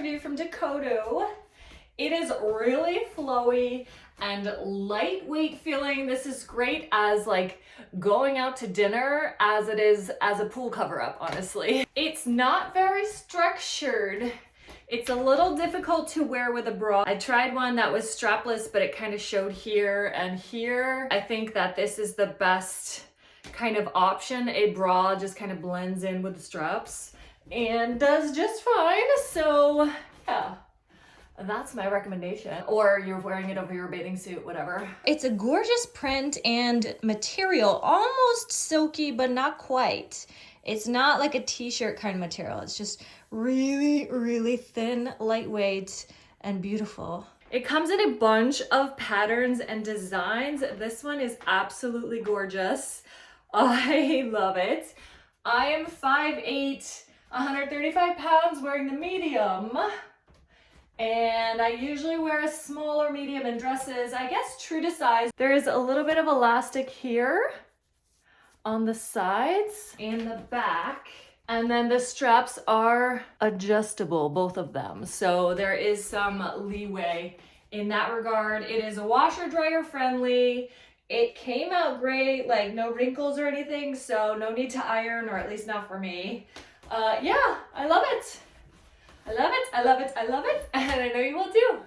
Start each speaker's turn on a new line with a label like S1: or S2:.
S1: review from Dokotoo. It is really flowy and lightweight feeling. This is great as like going out to dinner as it is as a pool cover up, honestly. It's not very structured. It's a little difficult to wear with a bra. I tried one that was strapless, but it kind of showed here and here. I think that this is the best kind of option. A bra just kind of blends in with the straps and does just fine. So yeah, that's my recommendation. Or you're wearing it over your bathing suit, whatever.
S2: It's a gorgeous print and material, almost silky, but not quite. It's not like a t-shirt kind of material. It's just really, really thin, lightweight, and beautiful.
S1: It comes in a bunch of patterns and designs. This one is absolutely gorgeous. I love it. I am 5'8", 135 pounds, wearing the medium. And I usually wear a small or medium in dresses, I guess true to size. There is a little bit of elastic here on the sides and the back. And then the straps are adjustable, both of them. So there is some leeway in that regard. It is a washer dryer friendly. It came out great, like no wrinkles or anything, so no need to iron, or at least not for me. Yeah, I love it. I love it, I love it, I love it, and I know you will too.